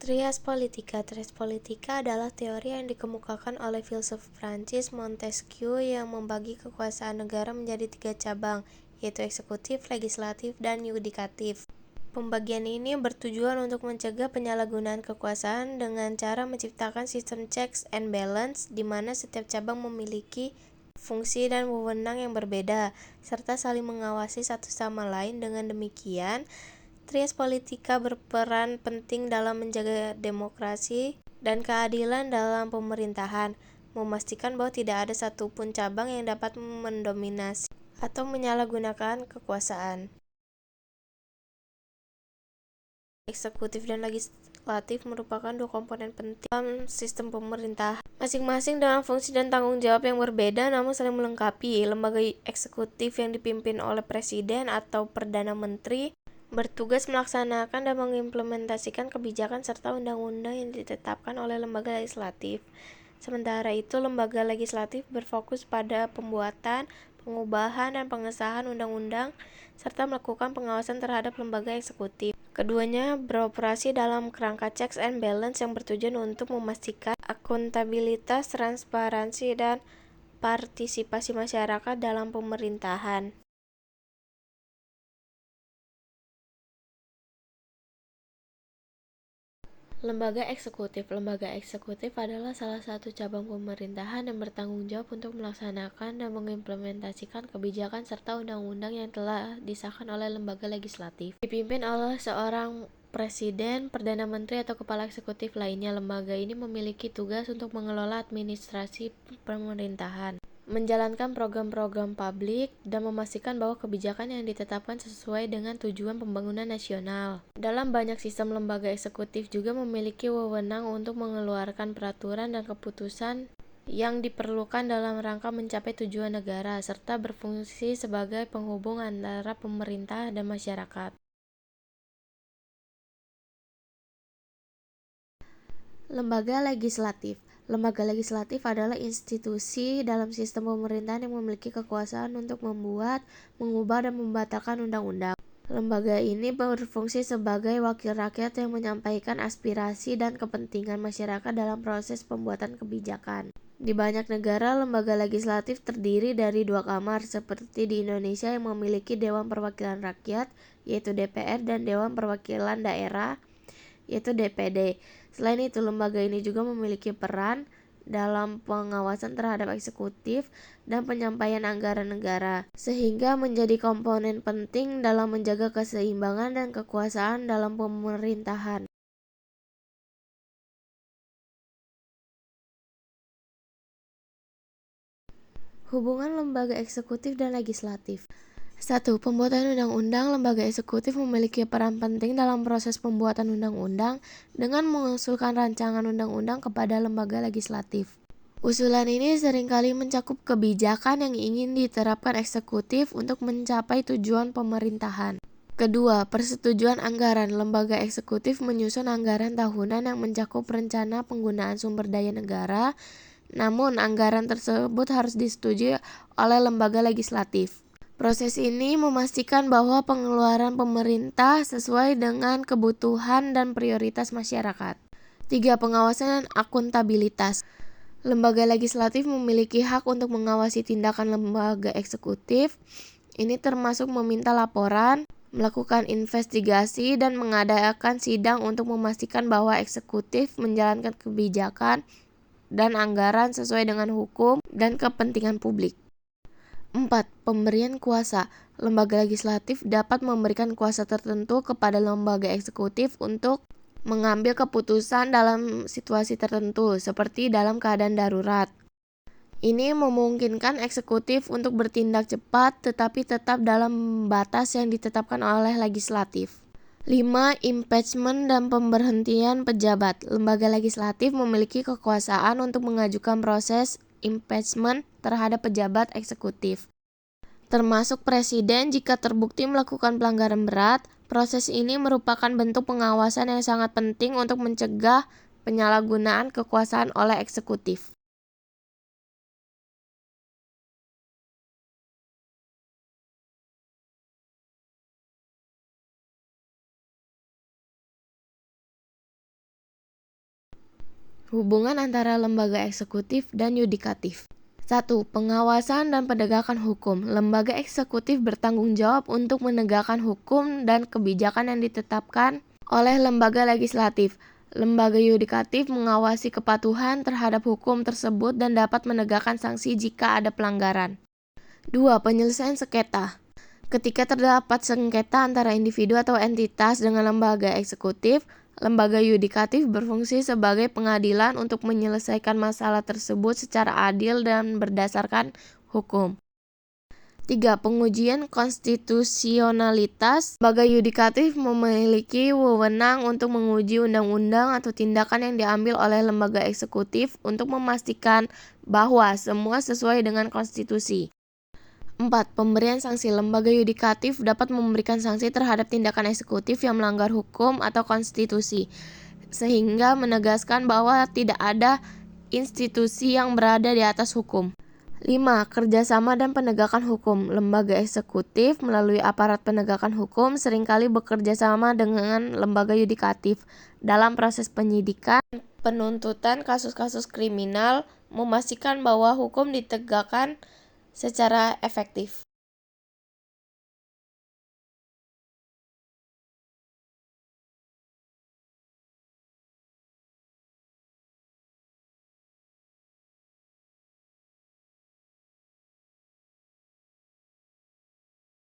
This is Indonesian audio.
Trias politika adalah teori yang dikemukakan oleh filsuf Prancis Montesquieu yang membagi kekuasaan negara menjadi 3 cabang, yaitu eksekutif, legislatif, dan yudikatif. Pembagian ini bertujuan untuk mencegah penyalahgunaan kekuasaan dengan cara menciptakan sistem checks and balance di mana setiap cabang memiliki fungsi dan wewenang yang berbeda, serta saling mengawasi satu sama lain. Dengan demikian, Trias politika berperan penting dalam menjaga demokrasi dan keadilan dalam pemerintahan, memastikan bahwa tidak ada satupun cabang yang dapat mendominasi atau menyalahgunakan kekuasaan. Eksekutif dan legislatif merupakan 2 komponen penting dalam sistem pemerintahan, masing-masing dengan fungsi dan tanggung jawab yang berbeda namun saling melengkapi. Lembaga eksekutif yang dipimpin oleh presiden atau perdana menteri bertugas melaksanakan dan mengimplementasikan kebijakan serta undang-undang yang ditetapkan oleh lembaga legislatif. Sementara itu, lembaga legislatif berfokus pada pembuatan, pengubahan, dan pengesahan undang-undang serta melakukan pengawasan terhadap lembaga eksekutif. Keduanya beroperasi dalam kerangka checks and balance yang bertujuan untuk memastikan akuntabilitas, transparansi, dan partisipasi masyarakat dalam pemerintahan. Lembaga eksekutif adalah salah satu cabang pemerintahan yang bertanggung jawab untuk melaksanakan dan mengimplementasikan kebijakan serta undang-undang yang telah disahkan oleh lembaga legislatif. Dipimpin oleh seorang presiden, perdana menteri, atau kepala eksekutif lainnya. Lembaga ini memiliki tugas untuk mengelola administrasi pemerintahan, menjalankan program-program publik, dan memastikan bahwa kebijakan yang ditetapkan sesuai dengan tujuan pembangunan nasional. Dalam banyak sistem, lembaga eksekutif juga memiliki wewenang untuk mengeluarkan peraturan dan keputusan yang diperlukan dalam rangka mencapai tujuan negara, serta berfungsi sebagai penghubung antara pemerintah dan masyarakat. Lembaga legislatif adalah institusi dalam sistem pemerintahan yang memiliki kekuasaan untuk membuat, mengubah, dan membatalkan undang-undang. Lembaga ini berfungsi sebagai wakil rakyat yang menyampaikan aspirasi dan kepentingan masyarakat dalam proses pembuatan kebijakan. Di banyak negara, lembaga legislatif terdiri dari 2 kamar, seperti di Indonesia yang memiliki Dewan Perwakilan Rakyat, yaitu DPR, dan Dewan Perwakilan Daerah, yaitu DPD. Selain itu, lembaga ini juga memiliki peran dalam pengawasan terhadap eksekutif dan penyampaian anggaran negara, sehingga menjadi komponen penting dalam menjaga keseimbangan dan kekuasaan dalam pemerintahan. Hubungan lembaga eksekutif dan legislatif. 1. Pembuatan undang-undang. Lembaga eksekutif memiliki peran penting dalam proses pembuatan undang-undang dengan mengusulkan rancangan undang-undang kepada lembaga legislatif. Usulan ini seringkali mencakup kebijakan yang ingin diterapkan eksekutif untuk mencapai tujuan pemerintahan. Kedua, persetujuan anggaran. Lembaga eksekutif menyusun anggaran tahunan yang mencakup rencana penggunaan sumber daya negara, namun anggaran tersebut harus disetujui oleh lembaga legislatif. Proses ini memastikan bahwa pengeluaran pemerintah sesuai dengan kebutuhan dan prioritas masyarakat. 3. Pengawasan dan akuntabilitas. Lembaga legislatif memiliki hak untuk mengawasi tindakan lembaga eksekutif. Ini termasuk meminta laporan, melakukan investigasi, dan mengadakan sidang untuk memastikan bahwa eksekutif menjalankan kebijakan dan anggaran sesuai dengan hukum dan kepentingan publik. 4. Pemberian kuasa. Lembaga legislatif dapat memberikan kuasa tertentu kepada lembaga eksekutif untuk mengambil keputusan dalam situasi tertentu, seperti dalam keadaan darurat. Ini memungkinkan eksekutif untuk bertindak cepat tetapi tetap dalam batas yang ditetapkan oleh legislatif. 5. Impeachment dan pemberhentian pejabat. Lembaga legislatif memiliki kekuasaan untuk mengajukan proses impeachment terhadap pejabat eksekutif, termasuk presiden, jika terbukti melakukan pelanggaran berat. Proses ini merupakan bentuk pengawasan yang sangat penting untuk mencegah penyalahgunaan kekuasaan oleh eksekutif. Hubungan antara lembaga eksekutif dan yudikatif. 1. Pengawasan dan penegakan hukum. Lembaga eksekutif bertanggung jawab untuk menegakkan hukum dan kebijakan yang ditetapkan oleh lembaga legislatif. Lembaga yudikatif mengawasi kepatuhan terhadap hukum tersebut dan dapat menegakkan sanksi jika ada pelanggaran. 2. Penyelesaian sengketa. Ketika terdapat sengketa antara individu atau entitas dengan lembaga eksekutif, lembaga yudikatif berfungsi sebagai pengadilan untuk menyelesaikan masalah tersebut secara adil dan berdasarkan hukum. 3. Pengujian konstitusionalitas. Lembaga yudikatif memiliki wewenang untuk menguji undang-undang atau tindakan yang diambil oleh lembaga eksekutif untuk memastikan bahwa semua sesuai dengan konstitusi. 4. Pemberian sanksi. Lembaga yudikatif dapat memberikan sanksi terhadap tindakan eksekutif yang melanggar hukum atau konstitusi, sehingga menegaskan bahwa tidak ada institusi yang berada di atas hukum. 5. Kerjasama dan penegakan hukum. Lembaga eksekutif melalui aparat penegakan hukum seringkali bekerja sama dengan lembaga yudikatif dalam proses penyidikan, penuntutan kasus-kasus kriminal, memastikan bahwa hukum ditegakkan secara efektif.